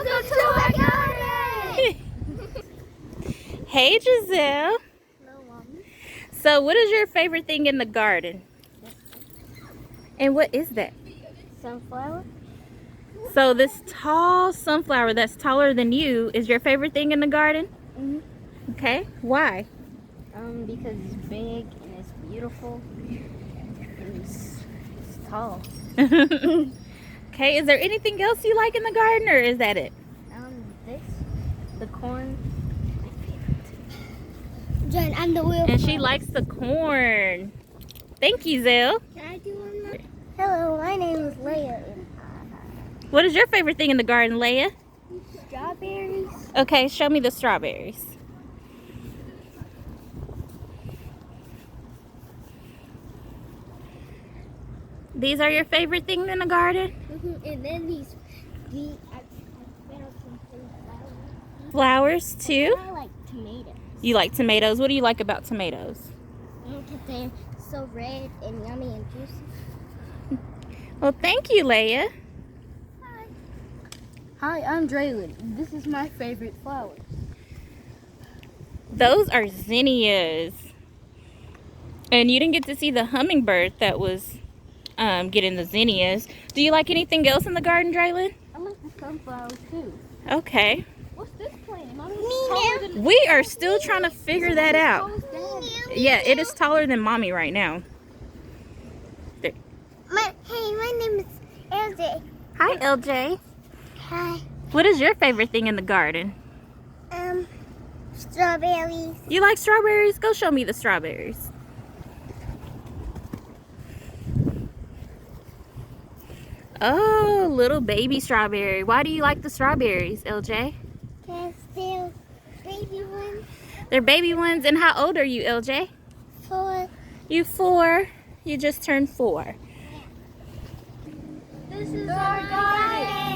Welcome to our garden! Hey, Giselle. Hello, Mommy. So, what is your favorite thing in the garden? And what is that? Sunflower. So, this tall sunflower that's taller than you is your favorite thing in the garden? Mm-hmm. Okay. Why? Because it's big and it's beautiful and it's tall. Okay. Is there anything else you like in the garden, or is that it? The corn. My favorite. Jen, I'm the wheel. And she likes the corn. Thank you, Zell. Can I do one more? Hello, my name is Leia. What is your favorite thing in the garden, Leia? Strawberries. Okay, show me the strawberries. These are your favorite thing in the garden? Mm-hmm. And then these I found some Flowers too? I like tomatoes. You like tomatoes? What do you like about tomatoes? Because they're so red and yummy and juicy. Well, thank you, Leia. Hi, I'm Draylin. This is my favorite flower. Those are zinnias. And you didn't get to see the hummingbird that was getting the zinnias. Do you like anything else in the garden, Draylin? I like the sunflowers too. Okay. What's this plant? We are still trying to figure that out. Yeah, it is taller than Mommy right now. There. Hey, my name is LJ. Hi, LJ. Hi. What is your favorite thing in the garden? Strawberries. You like strawberries? Go show me the strawberries. Oh, little baby strawberry. Why do you like the strawberries, LJ? Because they're baby ones. They're baby ones. And how old are you, LJ? 4. You 4. You just turned 4. This is our garden.